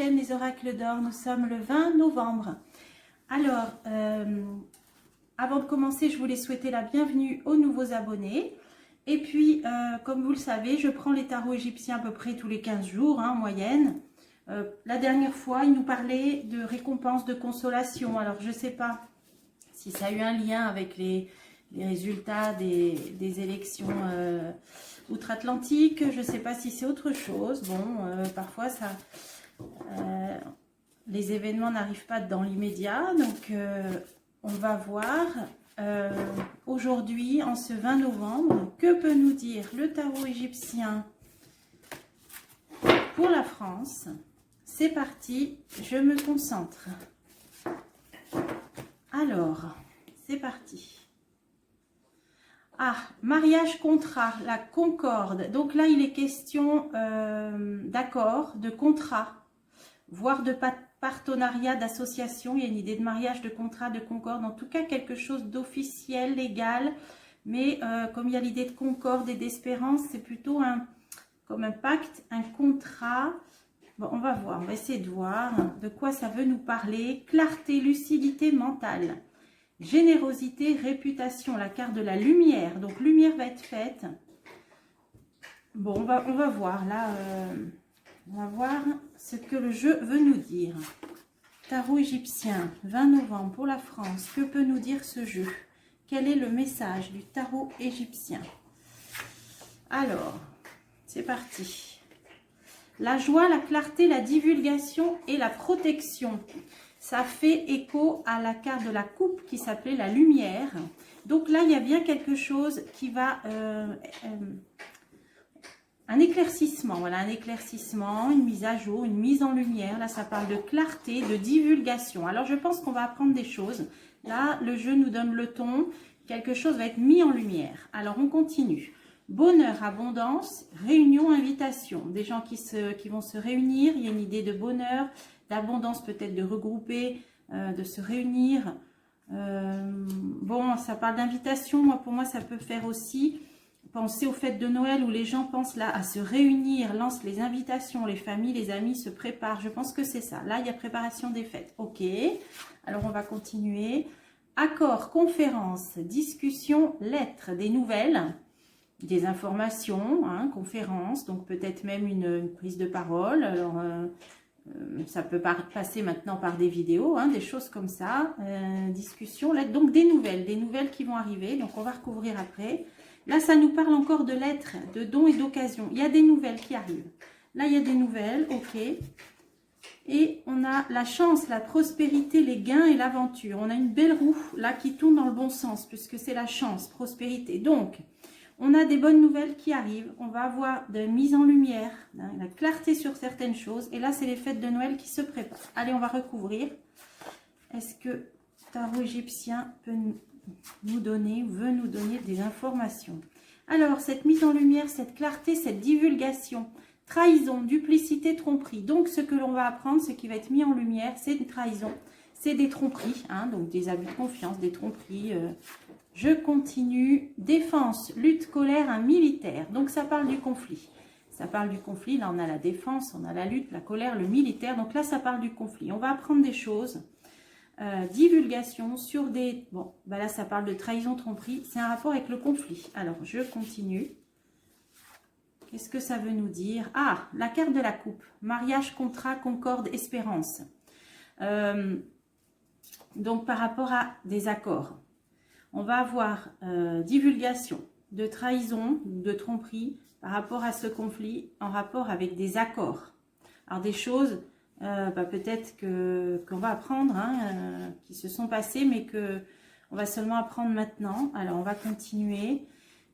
chaîne Les Oracles d'Or. Nous sommes le 20 novembre. Alors, avant de commencer, je voulais souhaiter la bienvenue aux nouveaux abonnés. Et puis, comme vous le savez, je prends les tarots égyptiens à peu près tous les 15 jours, en moyenne. La dernière fois, il nous parlait de récompenses de consolation. Alors, je ne sais pas si ça a eu un lien avec les résultats des élections outre-Atlantique. Je ne sais pas si c'est autre chose. Bon, parfois, les événements n'arrivent pas dans l'immédiat. Donc, on va voir aujourd'hui, en ce 20 novembre, que peut nous dire le tarot égyptien pour la France. C'est parti, je me concentre. Alors, c'est parti. Ah, mariage, contrat, la concorde. Donc là, il est question d'accord, de contrat, voire de partenariat, d'association. Il y a une idée de mariage, de contrat, de concorde. En tout cas, quelque chose d'officiel, légal. Mais comme il y a l'idée de concorde et d'espérance, c'est plutôt comme un pacte, un contrat. Bon, on va voir, on va essayer de voir de quoi ça veut nous parler. Clarté, lucidité mentale. Générosité, réputation, la carte de la lumière. Donc, lumière va être faite. Bon, on va voir. Là, on va voir ce que le jeu veut nous dire. Tarot égyptien, 20 novembre pour la France. Que peut nous dire ce jeu? Quel est le message du tarot égyptien? Alors, c'est parti. La joie, la clarté, la divulgation et la protection. Ça fait écho à la carte de la coupe qui s'appelait la lumière. Donc là, il y a bien quelque chose qui va... un éclaircissement, voilà, un éclaircissement, une mise à jour, une mise en lumière. Là, ça parle de clarté, de divulgation. Alors, je pense qu'on va apprendre des choses. Là, le jeu nous donne le ton. Quelque chose va être mis en lumière. Alors, on continue. Bonheur, abondance, réunion, invitation. Des gens qui vont se réunir. Il y a une idée de bonheur, d'abondance, peut-être de regrouper, de se réunir. Bon, ça parle d'invitation. Pour moi, ça peut faire aussi penser aux fêtes de Noël où les gens pensent là à se réunir, lancent les invitations, les familles, les amis se préparent. Je pense que c'est ça. Là, il y a préparation des fêtes. Ok, alors on va continuer. Accord, conférence, discussion, lettres, des nouvelles, des informations, conférence, donc peut-être même une prise de parole. Alors, ça peut passer maintenant par des vidéos, des choses comme ça, discussion, lettres, donc des nouvelles qui vont arriver. Donc, on va recouvrir après. Là, ça nous parle encore de lettres, de dons et d'occasions. Il y a des nouvelles qui arrivent. Là, il y a des nouvelles, ok. Et on a la chance, la prospérité, les gains et l'aventure. On a une belle roue, là, qui tourne dans le bon sens, puisque c'est la chance, prospérité. Donc, on a des bonnes nouvelles qui arrivent. On va avoir de mise en lumière, la clarté sur certaines choses. Et là, c'est les fêtes de Noël qui se préparent. Allez, on va recouvrir. Est-ce que tarot égyptien peut veut nous donner des informations? Alors, cette mise en lumière, cette clarté, cette divulgation, trahison, duplicité, tromperie. Donc, ce que l'on va apprendre, ce qui va être mis en lumière, c'est une trahison, c'est des tromperies, donc des abus de confiance, des tromperies. Je continue. Défense, lutte, colère, un militaire. Donc, ça parle du conflit. Ça parle du conflit. Là, on a la défense, on a la lutte, la colère, le militaire. Donc là, ça parle du conflit. On va apprendre des choses. Divulgation sur des... Bon, bah là, ça parle de trahison, tromperie. C'est un rapport avec le conflit. Alors, je continue. Qu'est-ce que ça veut nous dire? Ah, la carte de la coupe. Mariage, contrat, concorde, espérance. Donc, par rapport à des accords. On va avoir divulgation de trahison, de tromperie par rapport à ce conflit en rapport avec des accords. Alors, des choses... peut-être qu'on va apprendre, qui se sont passées, mais qu'on va seulement apprendre maintenant. Alors, on va continuer.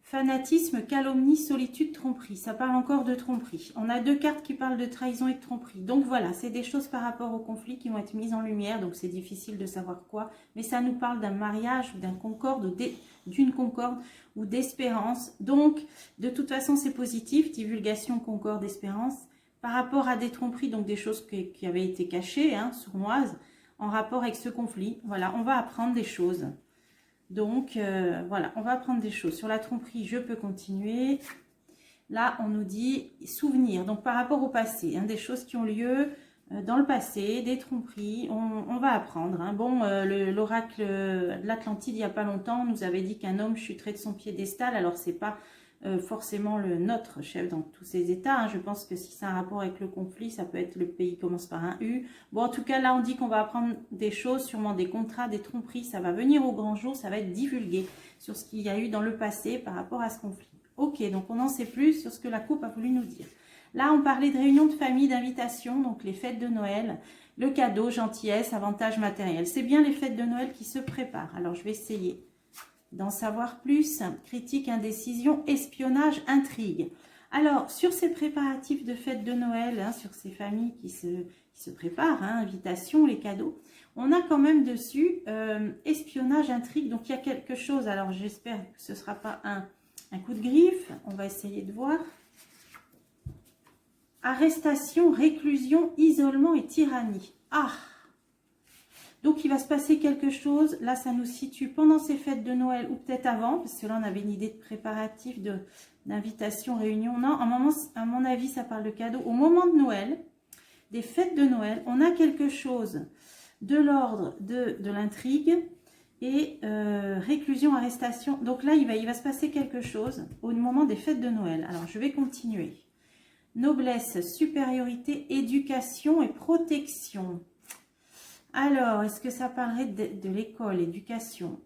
Fanatisme, calomnie, solitude, tromperie. Ça parle encore de tromperie. On a deux cartes qui parlent de trahison et de tromperie. Donc, voilà, c'est des choses par rapport au conflit qui vont être mises en lumière. Donc, c'est difficile de savoir quoi. Mais ça nous parle d'un mariage, d'un concorde, d'une concorde ou d'espérance. Donc, de toute façon, c'est positif. Divulgation, concorde, espérance. Par rapport à des tromperies, donc des choses qui avaient été cachées, sournoises, en rapport avec ce conflit. Voilà, on va apprendre des choses. Donc, voilà, on va apprendre des choses. Sur la tromperie, je peux continuer. Là, on nous dit souvenir. Donc, par rapport au passé, des choses qui ont lieu dans le passé, des tromperies, on va apprendre. Hein. Bon, l'oracle de l'Atlantide, il n'y a pas longtemps, nous avait dit qu'un homme chuterait de son piédestal. Alors, c'est pas forcément notre chef dans tous ces états. Hein. Je pense que si c'est un rapport avec le conflit, ça peut être le pays commence par un U. Bon, en tout cas, là, on dit qu'on va apprendre des choses, sûrement des contrats, des tromperies. Ça va venir au grand jour, ça va être divulgué sur ce qu'il y a eu dans le passé par rapport à ce conflit. Ok, donc on en sait plus sur ce que la coupe a voulu nous dire. Là, on parlait de réunions de famille, d'invitation, donc les fêtes de Noël, le cadeau, gentillesse, avantages matériels. C'est bien les fêtes de Noël qui se préparent. Alors, je vais essayer d'en savoir plus. Critique, indécision, espionnage, intrigue. Alors, sur ces préparatifs de fêtes de Noël, hein, sur ces familles qui se préparent, hein, invitation, les cadeaux, on a quand même dessus espionnage, intrigue. Donc, il y a quelque chose. Alors, j'espère que ce ne sera pas un coup de griffe. On va essayer de voir. Arrestation, réclusion, isolement et tyrannie. Ah! Donc, il va se passer quelque chose. Là, ça nous situe pendant ces fêtes de Noël ou peut-être avant, parce que là, on avait une idée de préparatif, d'invitation, réunion. Non, à mon avis, ça parle de cadeaux. Au moment de Noël, des fêtes de Noël, on a quelque chose de l'ordre de l'intrigue et réclusion, arrestation. Donc là, il va se passer quelque chose au moment des fêtes de Noël. Alors, je vais continuer. Noblesse, supériorité, éducation et protection. Alors, est-ce que ça parlerait de l'école, éducation?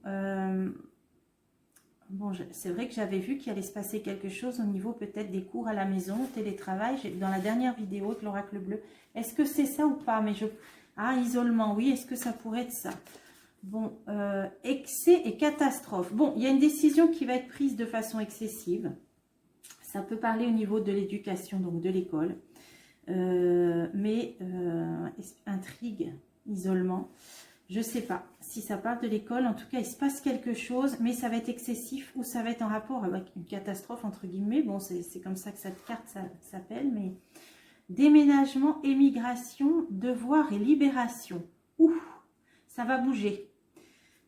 Bon, c'est vrai que j'avais vu qu'il allait se passer quelque chose au niveau peut-être des cours à la maison, télétravail. Dans la dernière vidéo de l'oracle bleu. Est-ce que c'est ça ou pas? Ah, isolement, oui. Est-ce que ça pourrait être ça? Bon, excès et catastrophe. Bon, il y a une décision qui va être prise de façon excessive. Ça peut parler au niveau de l'éducation, donc de l'école. Intrigue, isolement, je ne sais pas si ça parle de l'école. En tout cas, il se passe quelque chose, mais ça va être excessif ou ça va être en rapport avec une catastrophe, entre guillemets. Bon, c'est comme ça que cette carte s'appelle, mais déménagement, émigration, devoir et libération. Ouh, ça va bouger.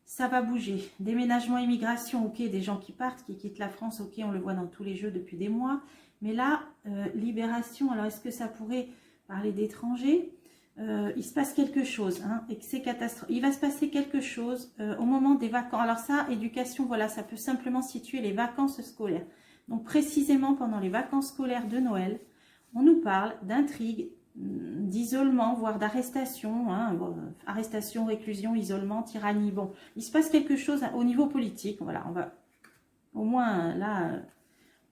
Ça va bouger. Déménagement, immigration, ok, des gens qui partent, qui quittent la France, ok, on le voit dans tous les jeux depuis des mois. Mais là, libération, alors est-ce que ça pourrait parler d'étrangers? Il se passe quelque chose, hein, et que c'est catastrophique. Il va se passer quelque chose au moment des vacances. Alors ça, éducation, voilà, ça peut simplement situer les vacances scolaires. Donc précisément pendant les vacances scolaires de Noël, on nous parle d'intrigue, d'isolement, voire d'arrestation, hein, arrestation, réclusion, isolement, tyrannie. Bon, il se passe quelque chose au niveau politique. Voilà, on va au moins là,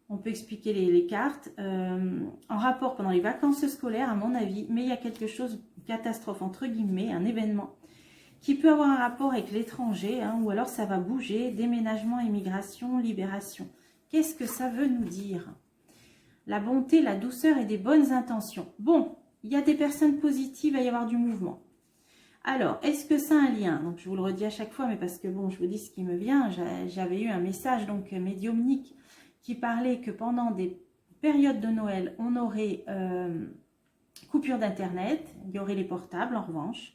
on peut expliquer les cartes en rapport pendant les vacances scolaires, à mon avis. Mais il y a quelque chose, catastrophe entre guillemets, un événement qui peut avoir un rapport avec l'étranger, hein, ou alors ça va bouger, déménagement, immigration, libération. Qu'est-ce que ça veut nous dire? La bonté, la douceur et des bonnes intentions. Bon, il y a des personnes positives, il va y avoir du mouvement. Alors, est-ce que ça a un lien? Donc, je vous le redis à chaque fois, mais parce que, bon, je vous dis ce qui me vient. J'avais eu un message, donc, médiumnique, qui parlait que pendant des périodes de Noël, on aurait coupure d'Internet. Il y aurait les portables, en revanche.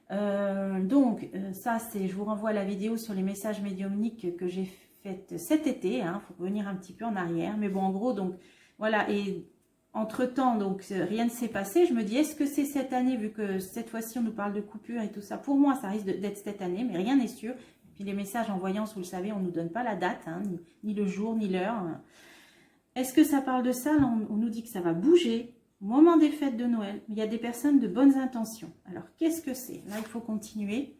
Ça, je vous renvoie à la vidéo sur les messages médiumniques que j'ai faite cet été. Hein, faut revenir un petit peu en arrière. Mais bon, en gros, donc, voilà, et entre-temps, donc, rien ne s'est passé. Je me dis, est-ce que c'est cette année, vu que cette fois-ci, on nous parle de coupure et tout ça? Pour moi, ça risque d'être cette année, mais rien n'est sûr. Puis les messages en voyance, vous le savez, on ne nous donne pas la date, hein, ni le jour, ni l'heure. Est-ce que ça parle de ça? Là, on nous dit que ça va bouger au moment des fêtes de Noël. Il y a des personnes de bonnes intentions. Alors, qu'est-ce que c'est? Là, il faut continuer.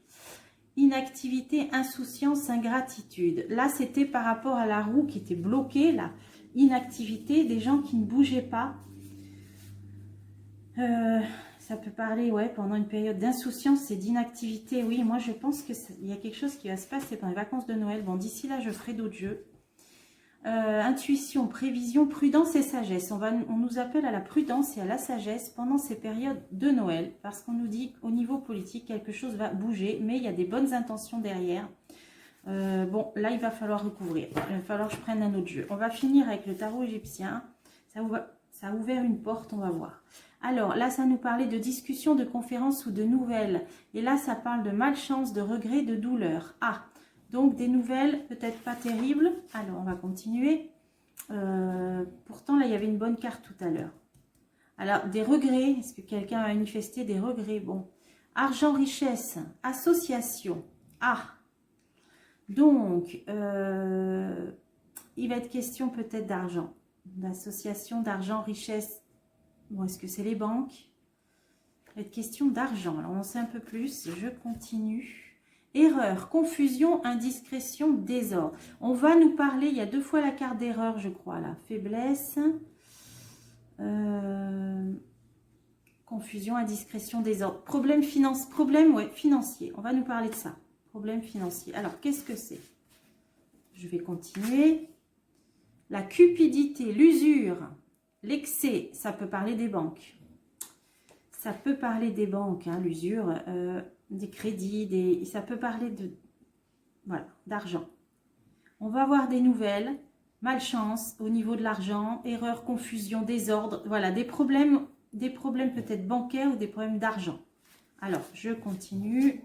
Inactivité, insouciance, ingratitude. Là, c'était par rapport à la roue qui était bloquée, là. Inactivité, des gens qui ne bougeaient pas. Ça peut parler, ouais, pendant une période d'insouciance et d'inactivité. Oui, moi, je pense qu'il y a quelque chose qui va se passer pendant les vacances de Noël. Bon, d'ici là, je ferai d'autres jeux. Intuition, prévision, prudence et sagesse. On nous appelle à la prudence et à la sagesse pendant ces périodes de Noël. Parce qu'on nous dit qu'au niveau politique, quelque chose va bouger. Mais il y a des bonnes intentions derrière. Bon, là, il va falloir recouvrir. Il va falloir que je prenne un autre jeu. On va finir avec le tarot égyptien. Ça a ouvert une porte, on va voir. Alors, là, ça nous parlait de discussion, de conférences ou de nouvelles. Et là, ça parle de malchance, de regret, de douleur. Ah, donc des nouvelles peut-être pas terribles. Alors, on va continuer. Pourtant, là, il y avait une bonne carte tout à l'heure. Alors, des regrets. Est-ce que quelqu'un a manifesté des regrets? Bon. Argent, richesse, association. Ah. Donc, il va être question peut-être d'argent. D'association, d'argent, richesse. Bon, est-ce que c'est les banques? Il va être question d'argent. Alors, on en sait un peu plus. Je continue. Erreur, confusion, indiscrétion, désordre. On va nous parler, il y a 2 fois la carte d'erreur, je crois, là. Faiblesse, confusion, indiscrétion, désordre. Problème, ouais, financier. On va nous parler de ça. Problème financier. Alors, qu'est-ce que c'est? Je vais continuer. La cupidité, l'usure, l'excès, ça peut parler des banques. Ça peut parler des banques, hein, l'usure, des crédits, ça peut parler de, voilà, d'argent. On va avoir des nouvelles, malchance au niveau de l'argent, erreur, confusion, désordre, voilà, des problèmes peut-être bancaires ou des problèmes d'argent. Alors, je continue.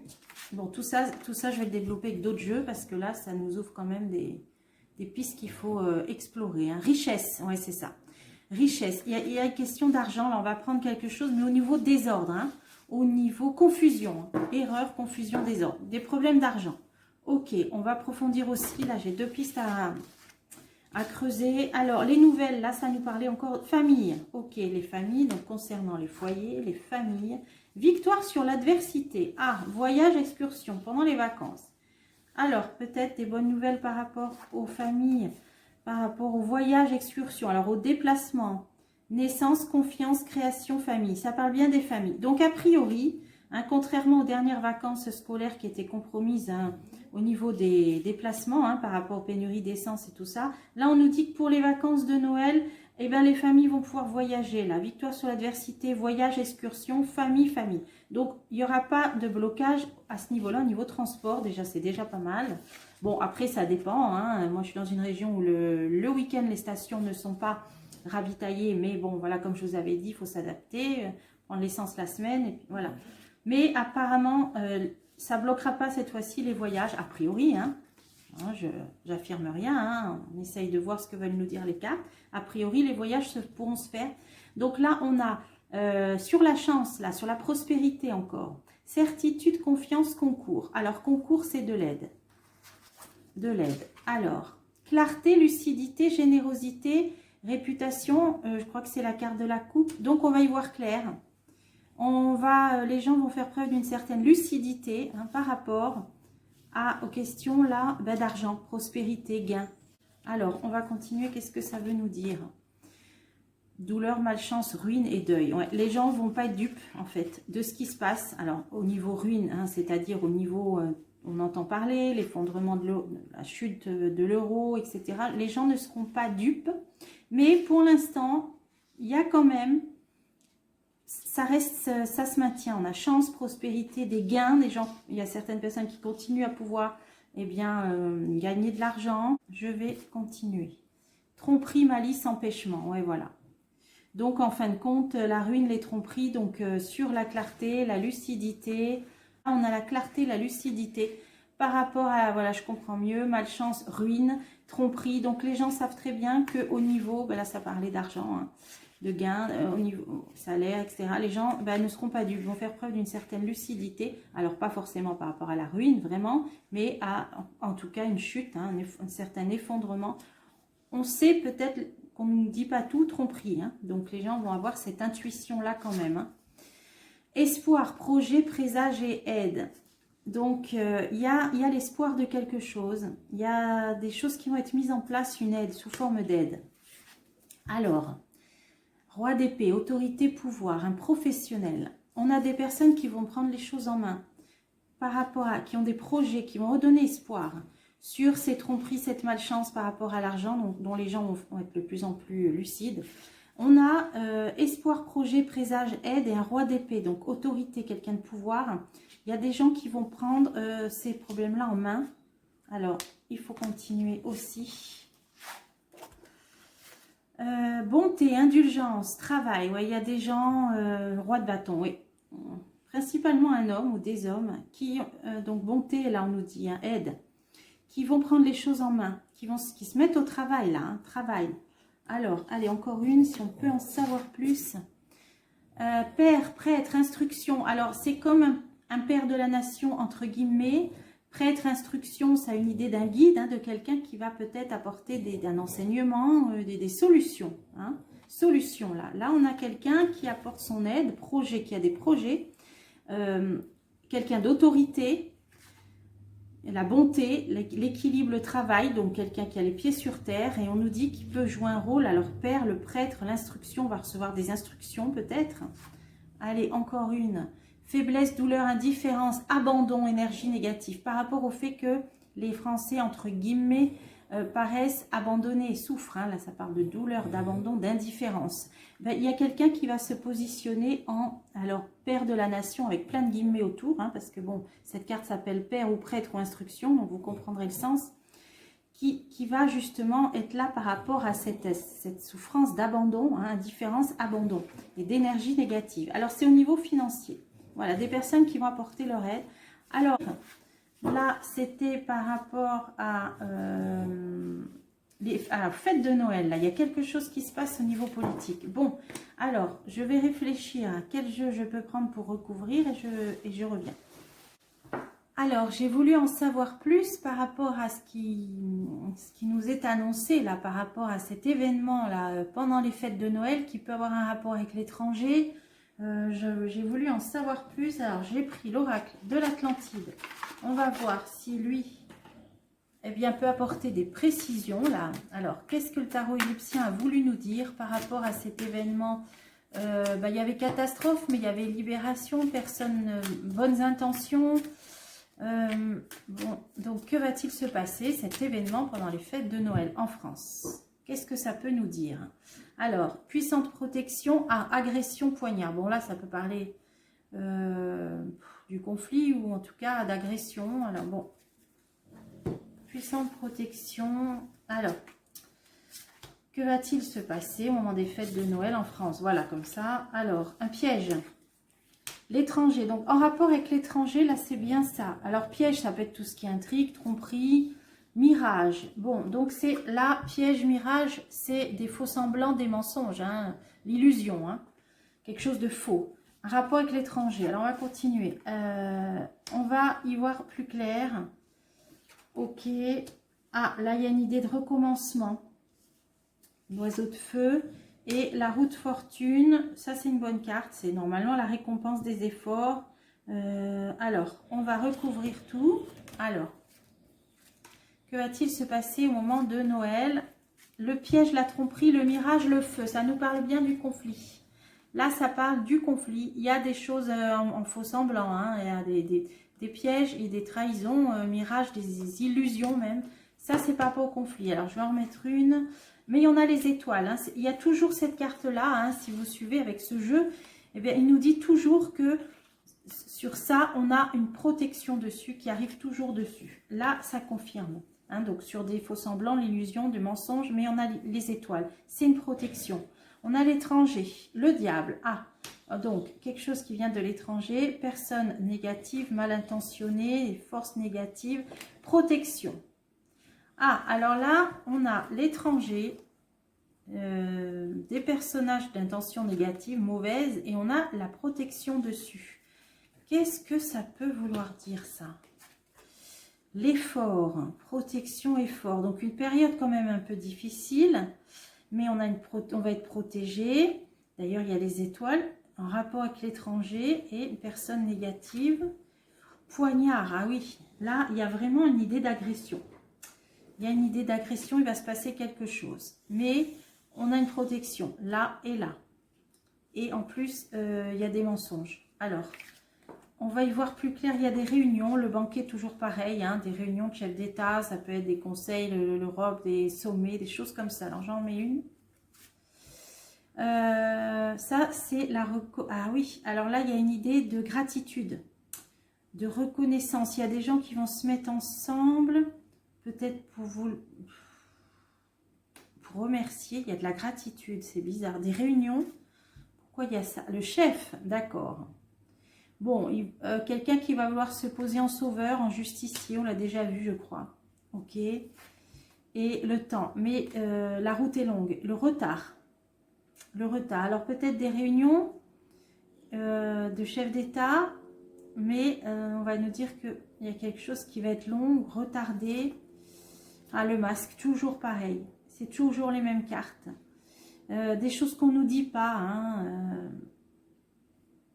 Bon, tout ça, je vais le développer avec d'autres jeux parce que là, ça nous ouvre quand même des pistes qu'il faut explorer. Hein. Richesse, ouais, c'est ça. Richesse, il y a une question d'argent, là on va prendre quelque chose, mais au niveau désordre, hein, au niveau confusion, hein, erreur, confusion, désordre, des problèmes d'argent. Ok, on va approfondir aussi, là j'ai 2 pistes à creuser. Alors les nouvelles, là ça nous parlait encore, famille, ok, les familles, donc concernant les foyers, les familles, victoire sur l'adversité, ah, voyage, excursion pendant les vacances. Alors peut-être des bonnes nouvelles par rapport aux familles, par rapport au voyage, excursion, alors au déplacement, naissance, confiance, création, famille. Ça parle bien des familles. Donc, a priori, hein, contrairement aux dernières vacances scolaires qui étaient compromises hein, au niveau des déplacements, hein, par rapport aux pénuries d'essence et tout ça, là, on nous dit que pour les vacances de Noël, eh bien, les familles vont pouvoir voyager. La victoire sur l'adversité, voyage, excursion, famille, famille. Donc, il n'y aura pas de blocage à ce niveau-là, au niveau transport. Déjà, c'est déjà pas mal. Bon, après, ça dépend. Hein. Moi, je suis dans une région où le week-end, les stations ne sont pas ravitaillées. Mais bon, voilà, comme je vous avais dit, il faut s'adapter. Prendre l'essence la semaine. Et puis, voilà. Mais apparemment, ça ne bloquera pas cette fois-ci les voyages, a priori. Hein. Je n'affirme rien. Hein. On essaye de voir ce que veulent nous dire les cartes. A priori, les voyages pourront se faire. Donc là, on a sur la chance, là, sur la prospérité encore. Certitude, confiance, concours. Alors, concours, c'est de l'aide. De l'aide. Alors, clarté, lucidité, générosité, réputation, je crois que c'est la carte de la coupe. Donc, on va y voir clair. Les gens vont faire preuve d'une certaine lucidité hein, par rapport aux questions là d'argent, prospérité, gain. Alors, on va continuer. Qu'est-ce que ça veut nous dire? Douleur, malchance, ruine et deuil. Ouais, les gens ne vont pas être dupes, en fait, de ce qui se passe. Alors, au niveau ruine, hein, c'est-à-dire au niveau... on entend parler, l'effondrement de la chute de l'euro, etc. Les gens ne seront pas dupes, mais pour l'instant, il y a quand même, ça se maintient. On a chance, prospérité, des gains, des gens, il y a certaines personnes qui continuent à pouvoir, eh bien, gagner de l'argent. Je vais continuer. Tromperie, malice, empêchement, ouais, voilà. Donc, en fin de compte, la ruine, les tromperies, donc sur la clarté, la lucidité. On a la clarté, la lucidité par rapport à, voilà, je comprends mieux, malchance, ruine, tromperie. Donc, les gens savent très bien qu'au niveau, ben là, ça parlait d'argent, hein, de gains, au niveau salaire, etc. Les gens ne seront pas dupes, vont faire preuve d'une certaine lucidité. Alors, pas forcément par rapport à la ruine, vraiment, mais en tout cas, une chute, hein, un certain effondrement. On sait peut-être qu'on ne nous dit pas tout, tromperie. Hein, donc, les gens vont avoir cette intuition-là quand même. Hein. Espoir, projet, présage et aide. Donc, il y a l'espoir de quelque chose. Il y a des choses qui vont être mises en place, une aide, sous forme d'aide. Alors, roi d'épée, autorité, pouvoir, un professionnel. On a des personnes qui vont prendre les choses en main, par rapport qui ont des projets, qui vont redonner espoir sur ces tromperies, cette malchance par rapport à l'argent, dont les gens vont être de plus en plus lucides. On a espoir, projet, présage, aide et un roi d'épée, donc autorité, quelqu'un de pouvoir. Il y a des gens qui vont prendre ces problèmes-là en main. Alors, il faut continuer aussi. Bonté, indulgence, travail. Ouais, il y a des gens, roi de bâton, oui. Principalement un homme ou des hommes qui, donc bonté, là on nous dit, hein, aide, qui vont prendre les choses en main, qui se mettent au travail, là, hein, travail. Alors, allez, encore une, si on peut en savoir plus. Père, prêtre, instruction. Alors, c'est comme un père de la nation, entre guillemets. Prêtre, instruction, ça a une idée d'un guide, hein, de quelqu'un qui va peut-être apporter un enseignement, des solutions. Hein. Solutions, là. Là, on a quelqu'un qui apporte son aide, qui a des projets. Quelqu'un d'autorité, la bonté, l'équilibre, le travail, donc quelqu'un qui a les pieds sur terre, et on nous dit qu'il peut jouer un rôle. Alors père, le prêtre, l'instruction, on va recevoir des instructions peut-être. Allez, encore une. Faiblesse, douleur, indifférence, abandon, énergie négative, par rapport au fait que les Français, entre guillemets, paraissent abandonnés et souffrent. Hein. Là, ça parle de douleur, d'abandon, d'indifférence. Ben, il y a quelqu'un qui va se positionner en, alors, père de la nation, avec plein de guillemets autour, hein, parce que bon, cette carte s'appelle père ou prêtre ou instruction, donc vous comprendrez le sens, qui va justement être là par rapport à cette souffrance d'abandon, hein, indifférence, abandon, et d'énergie négative. Alors, c'est au niveau financier. Voilà, des personnes qui vont apporter leur aide. Alors, là, c'était par rapport à la fête de Noël. Là, il y a quelque chose qui se passe au niveau politique. Bon, alors, je vais réfléchir à quel jeu je peux prendre pour recouvrir et je reviens. Alors, j'ai voulu en savoir plus par rapport à ce qui nous est annoncé, là, par rapport à cet événement-là, pendant les fêtes de Noël, qui peut avoir un rapport avec l'étranger. J'ai voulu en savoir plus. Alors, j'ai pris l'oracle de l'Atlantide. On va voir si lui, eh bien, peut apporter des précisions, là. Alors, qu'est-ce que le tarot égyptien a voulu nous dire par rapport à cet événement? Il y avait catastrophe, mais il y avait libération, personne, bonnes intentions. Bon, donc, que va-t-il se passer, cet événement, pendant les fêtes de Noël en France? Qu'est-ce que ça peut nous dire? Alors, puissante protection à agression poignard. Bon, là, ça peut parler du conflit ou en tout cas d'agression. Alors, bon, puissante protection. Alors, que va-t-il se passer au moment des fêtes de Noël en France? Voilà, comme ça. Alors, un piège. L'étranger. Donc, en rapport avec l'étranger, là, c'est bien ça. Alors, piège, ça peut être tout ce qui est intrigue, tromperie, mirage. Bon, donc c'est là, piège, mirage, c'est des faux semblants, des mensonges, hein, l'illusion, hein, quelque chose de faux. Un rapport avec l'étranger. Alors, on va continuer. On va y voir plus clair. Ok. Ah, là, il y a une idée de recommencement. L'oiseau de feu. Et la roue de fortune, ça c'est une bonne carte, c'est normalement la récompense des efforts. Alors, on va recouvrir tout. Alors, que va-t-il se passer au moment de Noël? Le piège, la tromperie, le mirage, le feu, ça nous parle bien du conflit. Là, ça parle du conflit. Il y a des choses en faux semblant, hein. Il y a des pièges et des trahisons, mirages, des illusions même. Ça, c'est par rapport au conflit. Alors, je vais en remettre une. Mais il y en a les étoiles. Hein. Il y a toujours cette carte-là, hein, si vous suivez avec ce jeu. Eh bien, il nous dit toujours que sur ça, on a une protection dessus qui arrive toujours dessus. Là, ça confirme. Hein, donc, sur des faux semblants, l'illusion, du mensonge, mais on a les étoiles. C'est une protection. On a l'étranger, le diable. Ah, donc, quelque chose qui vient de l'étranger. Personne négative, mal intentionnée, force négative, protection. Ah, alors là, on a l'étranger, des personnages d'intention négative, mauvaise, et on a la protection dessus. Qu'est-ce que ça peut vouloir dire, ça? L'effort, protection, effort. Donc, une période quand même un peu difficile, mais on va être protégé. D'ailleurs, il y a les étoiles en rapport avec l'étranger et une personne négative. Poignard, ah oui, là, il y a vraiment une idée d'agression. Il y a une idée d'agression, il va se passer quelque chose. Mais on a une protection là et là. Et en plus, il y a des mensonges. Alors, on va y voir plus clair. Il y a des réunions. Le banquet, toujours pareil. Hein, des réunions de chefs d'État. Ça peut être des conseils, l'Europe, des sommets, des choses comme ça. Alors, j'en mets une. Ça, c'est la... Ah oui, alors là, il y a une idée de gratitude, de reconnaissance. Il y a des gens qui vont se mettre ensemble... Peut-être pour vous remercier, il y a de la gratitude, c'est bizarre. Des réunions, pourquoi il y a ça? Le chef, d'accord. Bon, quelqu'un qui va vouloir se poser en sauveur, en justicier, on l'a déjà vu, je crois. Ok. Et le temps, mais la route est longue. Le retard. Alors peut-être des réunions de chef d'État, mais on va nous dire qu'il y a quelque chose qui va être long, retardé. Ah, le masque, toujours pareil. C'est toujours les mêmes cartes. Des choses qu'on ne nous dit pas, hein,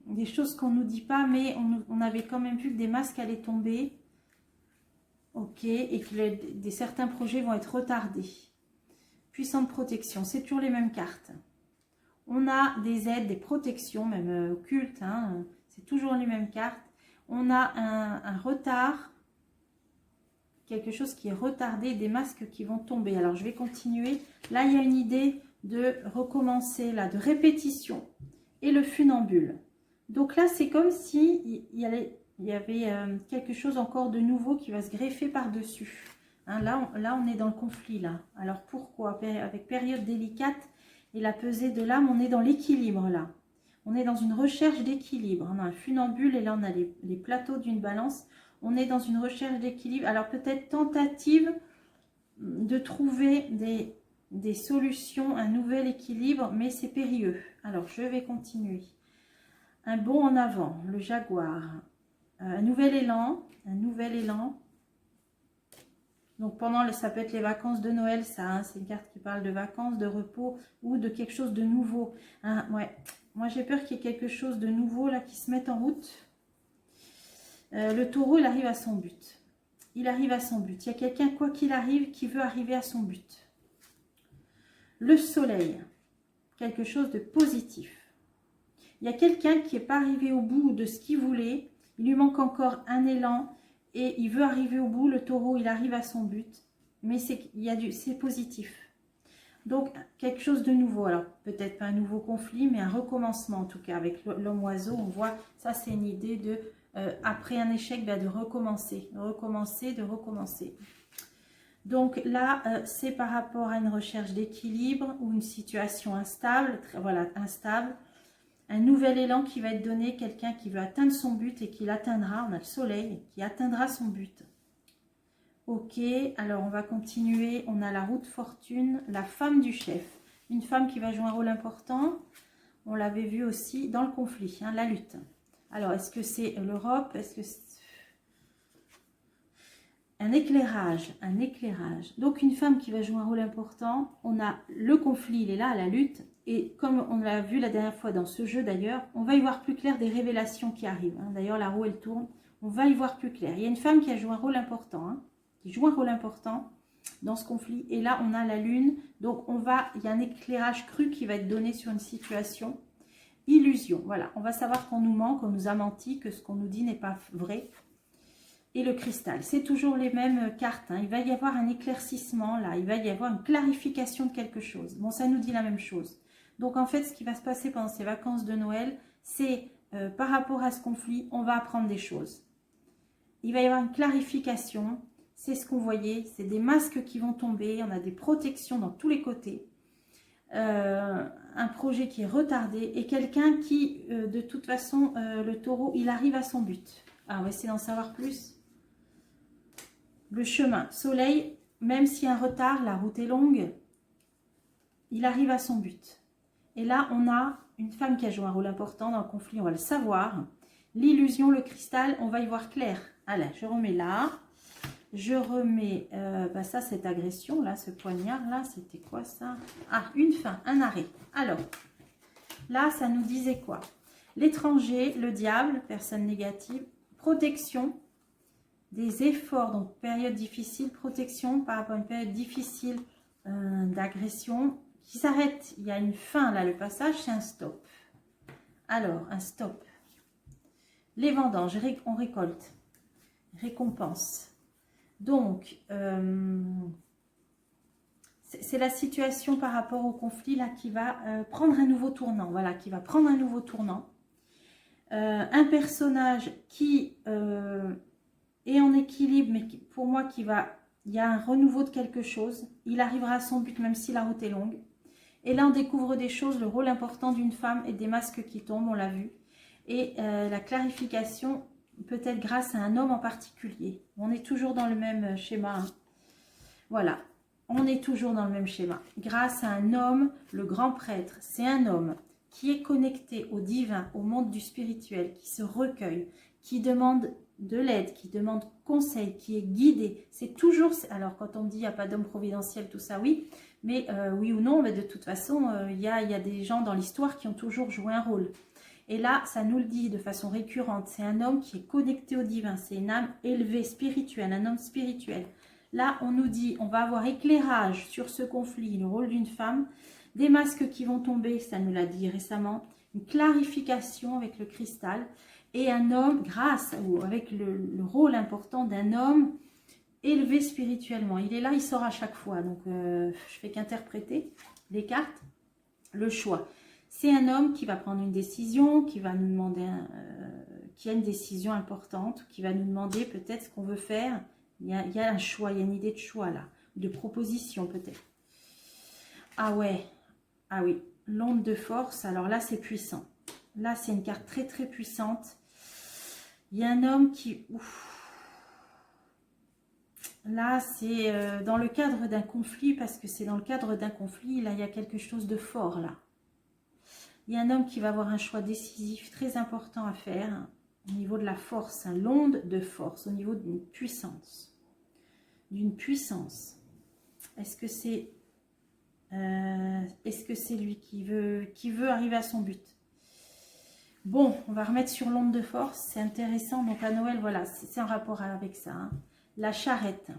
des choses qu'on ne nous dit pas, mais on avait quand même vu que des masques allaient tomber. Ok, et que certains projets vont être retardés. Puissante protection, c'est toujours les mêmes cartes. On a des aides, des protections, même occultes, hein, c'est toujours les mêmes cartes. On a un retard, quelque chose qui est retardé, des masques qui vont tomber. Alors, je vais continuer. Là, il y a une idée de recommencer, là, de répétition. Et le funambule. Donc là, c'est comme si il y avait quelque chose encore de nouveau qui va se greffer par-dessus. Hein, là, on est dans le conflit, là. Alors, pourquoi? Avec période délicate et la pesée de l'âme, on est dans l'équilibre, là. On est dans une recherche d'équilibre. On a un funambule et là, on a les plateaux d'une balance. On est dans une recherche d'équilibre. Alors, peut-être tentative de trouver des solutions, un nouvel équilibre, mais c'est périlleux. Alors, je vais continuer. Un bond en avant, le jaguar. Un nouvel élan, un nouvel élan. Donc, ça peut être les vacances de Noël, ça, hein, c'est une carte qui parle de vacances, de repos ou de quelque chose de nouveau. Hein, ouais. Moi, j'ai peur qu'il y ait quelque chose de nouveau là qui se mette en route. Le taureau, il arrive à son but. Il arrive à son but. Il y a quelqu'un, quoi qu'il arrive, qui veut arriver à son but. Le soleil, quelque chose de positif. Il y a quelqu'un qui n'est pas arrivé au bout de ce qu'il voulait. Il lui manque encore un élan et il veut arriver au bout. Le taureau, il arrive à son but. Mais c'est positif. Donc, quelque chose de nouveau. Alors, peut-être pas un nouveau conflit, mais un recommencement en tout cas. Avec l'homme-oiseau, on voit, ça c'est une idée de, après un échec, de recommencer. De recommencer, de recommencer. Donc là, c'est par rapport à une recherche d'équilibre ou une situation instable. Voilà, instable. Un nouvel élan qui va être donné, quelqu'un qui veut atteindre son but et qui l'atteindra. On a le soleil qui atteindra son but. Ok, alors on va continuer. On a la roue de fortune, la femme du chef. Une femme qui va jouer un rôle important. On l'avait vu aussi dans le conflit, hein, la lutte. Alors, est-ce que c'est l'Europe? Est-ce que c'est un éclairage? Un éclairage. Donc, une femme qui va jouer un rôle important. On a le conflit, il est là, la lutte. Et comme on l'a vu la dernière fois dans ce jeu d'ailleurs, on va y voir plus clair des révélations qui arrivent. Hein. D'ailleurs, la roue, elle tourne. On va y voir plus clair. Il y a une femme qui a joué un rôle important. Hein, qui joue un rôle important dans ce conflit. Et là, on a la lune. Donc, il y a un éclairage cru qui va être donné sur une situation. Illusion. Voilà. On va savoir qu'on nous ment, qu'on nous a menti, que ce qu'on nous dit n'est pas vrai. Et le cristal. C'est toujours les mêmes cartes. Hein. Il va y avoir un éclaircissement là. Il va y avoir une clarification de quelque chose. Bon, ça nous dit la même chose. Donc, en fait, ce qui va se passer pendant ces vacances de Noël, c'est par rapport à ce conflit, on va apprendre des choses. Il va y avoir une clarification. C'est ce qu'on voyait. C'est des masques qui vont tomber. On a des protections dans tous les côtés. Un projet qui est retardé. Et quelqu'un qui, de toute façon, le taureau, il arrive à son but. Alors, on va essayer d'en savoir plus. Le chemin. Soleil, même s'il y a un retard, la route est longue. Il arrive à son but. Et là, on a une femme qui a joué un rôle important dans le conflit, on va le savoir. L'illusion, le cristal, on va y voir clair. Allez, je remets là. Je remets, ça, cette agression, là, ce poignard-là, c'était quoi ça? Ah, une fin, un arrêt. Alors, là, ça nous disait quoi? L'étranger, le diable, personne négative, protection, des efforts, donc période difficile, protection par rapport à une période difficile d'agression, qui s'arrête. Il y a une fin là, le passage, c'est un stop. Alors, un stop. Les vendanges, on récolte. Récompense. Donc, c'est la situation par rapport au conflit là qui va prendre un nouveau tournant. Voilà, qui va prendre un nouveau tournant. Un personnage qui est en équilibre, mais pour moi, il y a un renouveau de quelque chose. Il arrivera à son but, même si la route est longue. Et là, on découvre des choses, le rôle important d'une femme et des masques qui tombent, on l'a vu. Et la clarification, peut-être grâce à un homme en particulier. On est toujours dans le même schéma. Hein. Voilà, on est toujours dans le même schéma. Grâce à un homme, le grand prêtre, c'est un homme qui est connecté au divin, au monde du spirituel, qui se recueille, qui demande de l'aide, qui demande conseil, qui est guidé. C'est toujours... Alors, quand on me dit il n'y a pas d'homme providentiel, tout ça, oui. Mais oui ou non, mais de toute façon, il y a des gens dans l'histoire qui ont toujours joué un rôle. Et là, ça nous le dit de façon récurrente. C'est un homme qui est connecté au divin. C'est une âme élevée, spirituelle, un homme spirituel. Là, on nous dit, on va avoir éclairage sur ce conflit, le rôle d'une femme, des masques qui vont tomber, ça nous l'a dit récemment, une clarification avec le cristal, et un homme, grâce ou avec le rôle important d'un homme élevé spirituellement. Il est là, il sort à chaque fois. Donc, je fais qu'interpréter les cartes, le choix. C'est un homme qui va prendre une décision, qui va nous demander, qui a une décision importante, qui va nous demander peut-être ce qu'on veut faire. Il y a un choix, il y a une idée de choix là, de proposition peut-être. Ah ouais, ah oui, l'onde de force, alors là c'est puissant. Là c'est une carte très très puissante. Il y a un homme qui... Ouf, là c'est dans le cadre d'un conflit, parce que c'est dans le cadre d'un conflit, là il y a quelque chose de fort là. Il y a un homme qui va avoir un choix décisif très important à faire au niveau de la force, hein, l'onde de force, au niveau d'une puissance. D'une puissance. Est-ce que c'est lui qui veut arriver à son but? Bon, on va remettre sur l'onde de force, c'est intéressant. Donc à Noël, voilà, c'est en rapport avec ça. Hein. La charrette.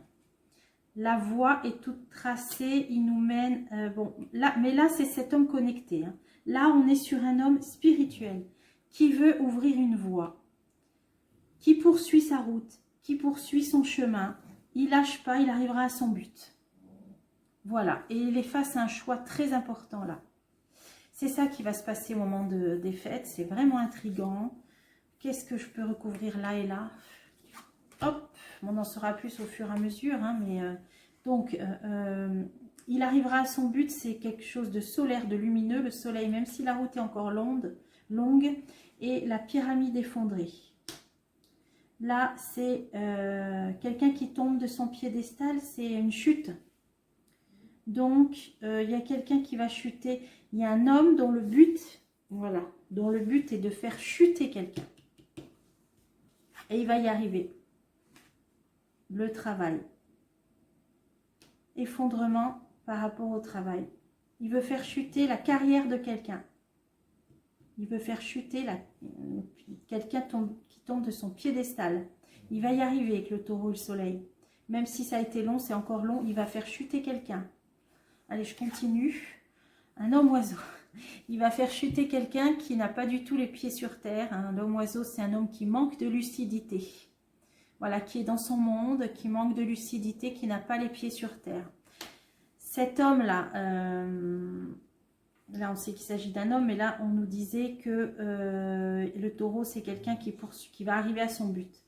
La voie est toute tracée, il nous mène... bon, là, mais là, c'est cet homme connecté. Hein. Là, on est sur un homme spirituel qui veut ouvrir une voie, qui poursuit sa route, qui poursuit son chemin. Il lâche pas, il arrivera à son but. Voilà, et il est face à un choix très important là. C'est ça qui va se passer au moment des fêtes, c'est vraiment intriguant. Qu'est-ce que je peux recouvrir là et là? Hop, on en saura plus au fur et à mesure, hein, mais donc il arrivera à son but, c'est quelque chose de solaire, de lumineux, le soleil, même si la route est encore longue, et la pyramide effondrée. Là, c'est quelqu'un qui tombe de son piédestal, c'est une chute. Donc, il y a quelqu'un qui va chuter. Il y a un homme dont le but, voilà, dont le but est de faire chuter quelqu'un. Et il va y arriver. Le travail. Effondrement par rapport au travail. Il veut faire chuter la carrière de quelqu'un. Il veut faire chuter quelqu'un qui tombe de son piédestal. Il va y arriver avec le taureau et le soleil. Même si ça a été long, c'est encore long, il va faire chuter quelqu'un. Allez, je continue. Un homme-oiseau. Il va faire chuter quelqu'un qui n'a pas du tout les pieds sur terre. Un homme-oiseau, c'est un homme qui manque de lucidité. Voilà, qui est dans son monde, qui manque de lucidité, qui n'a pas les pieds sur terre. Cet homme-là... Là, on sait qu'il s'agit d'un homme, mais là, on nous disait que le taureau, c'est quelqu'un qui va arriver à son but.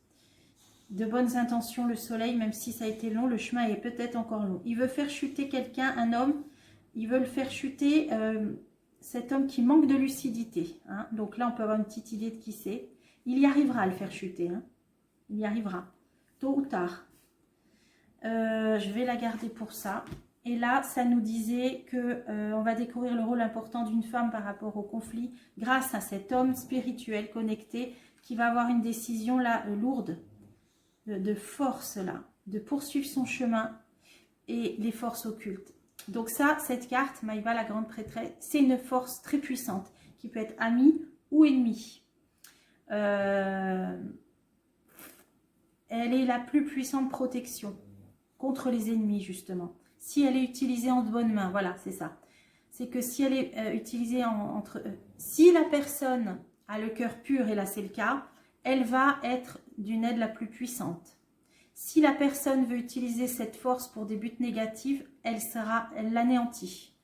De bonnes intentions, le soleil, même si ça a été long, le chemin est peut-être encore long. Il veut faire chuter quelqu'un, un homme, il veut le faire chuter, cet homme qui manque de lucidité. Hein. Donc là, on peut avoir une petite idée de qui c'est. Il y arrivera à le faire chuter. Hein. Il y arrivera, tôt ou tard. Je vais la garder pour ça. Et là, ça nous disait qu'on va découvrir le rôle important d'une femme par rapport au conflit grâce à cet homme spirituel connecté qui va avoir une décision là lourde, de force là, de poursuivre son chemin et les forces occultes. Donc ça, cette carte, Maïva la grande prêtresse, c'est une force très puissante qui peut être amie ou ennemie. Elle est la plus puissante protection contre les ennemis justement. Si elle est utilisée en de bonnes mains, voilà, c'est ça. C'est que si elle est utilisée si la personne a le cœur pur, et là c'est le cas, elle va être d'une aide la plus puissante. Si la personne veut utiliser cette force pour des buts négatifs, elle l'anéantit.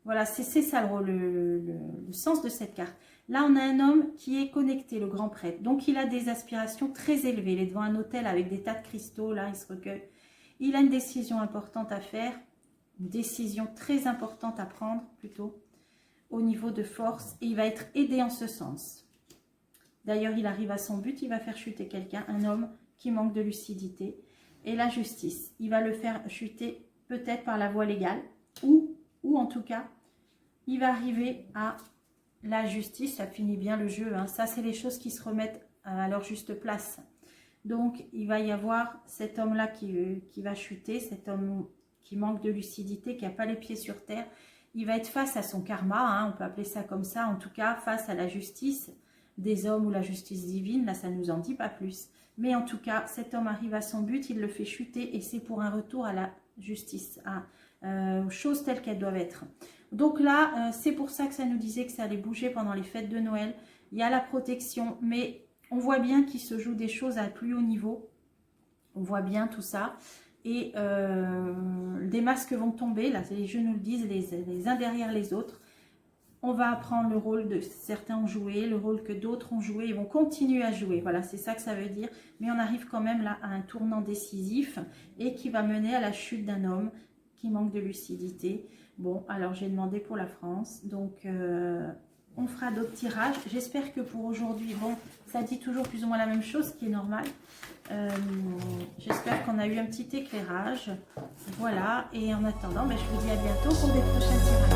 Voilà, c'est ça le sens de cette carte. Là, on a un homme qui est connecté, le grand prêtre. Donc, il a des aspirations très élevées. Il est devant un hôtel avec des tas de cristaux, là, il se recueille. Il a une décision importante à faire, une décision très importante à prendre, plutôt, au niveau de force. Et il va être aidé en ce sens. D'ailleurs, il arrive à son but, il va faire chuter quelqu'un, un homme qui manque de lucidité. Et la justice, il va le faire chuter peut-être par la voie légale, ou en tout cas, il va arriver à la justice, ça finit bien le jeu. Hein. Ça, c'est les choses qui se remettent à leur juste place. Donc, il va y avoir cet homme-là qui va chuter, cet homme qui manque de lucidité, qui n'a pas les pieds sur terre. Il va être face à son karma, hein, on peut appeler ça comme ça, en tout cas face à la justice des hommes ou la justice divine. Là, ça ne nous en dit pas plus. Mais en tout cas, cet homme arrive à son but, il le fait chuter et c'est pour un retour à la justice, aux choses telles qu'elles doivent être. Donc là, c'est pour ça que ça nous disait que ça allait bouger pendant les fêtes de Noël. Il y a la protection, mais on voit bien qu'il se joue des choses à plus haut niveau. On voit bien tout ça. Et des masques vont tomber, là les jeux nous le disent, les uns derrière les autres. On va apprendre le rôle que certains ont joué, le rôle que d'autres ont joué, ils vont continuer à jouer. Voilà, c'est ça que ça veut dire. Mais on arrive quand même là à un tournant décisif et qui va mener à la chute d'un homme qui manque de lucidité. Bon, alors j'ai demandé pour la France, donc on fera d'autres tirages. J'espère que pour aujourd'hui, bon, ça dit toujours plus ou moins la même chose, ce qui est normal. J'espère qu'on a eu un petit éclairage. Voilà, et en attendant, ben, je vous dis à bientôt pour des prochains tirages.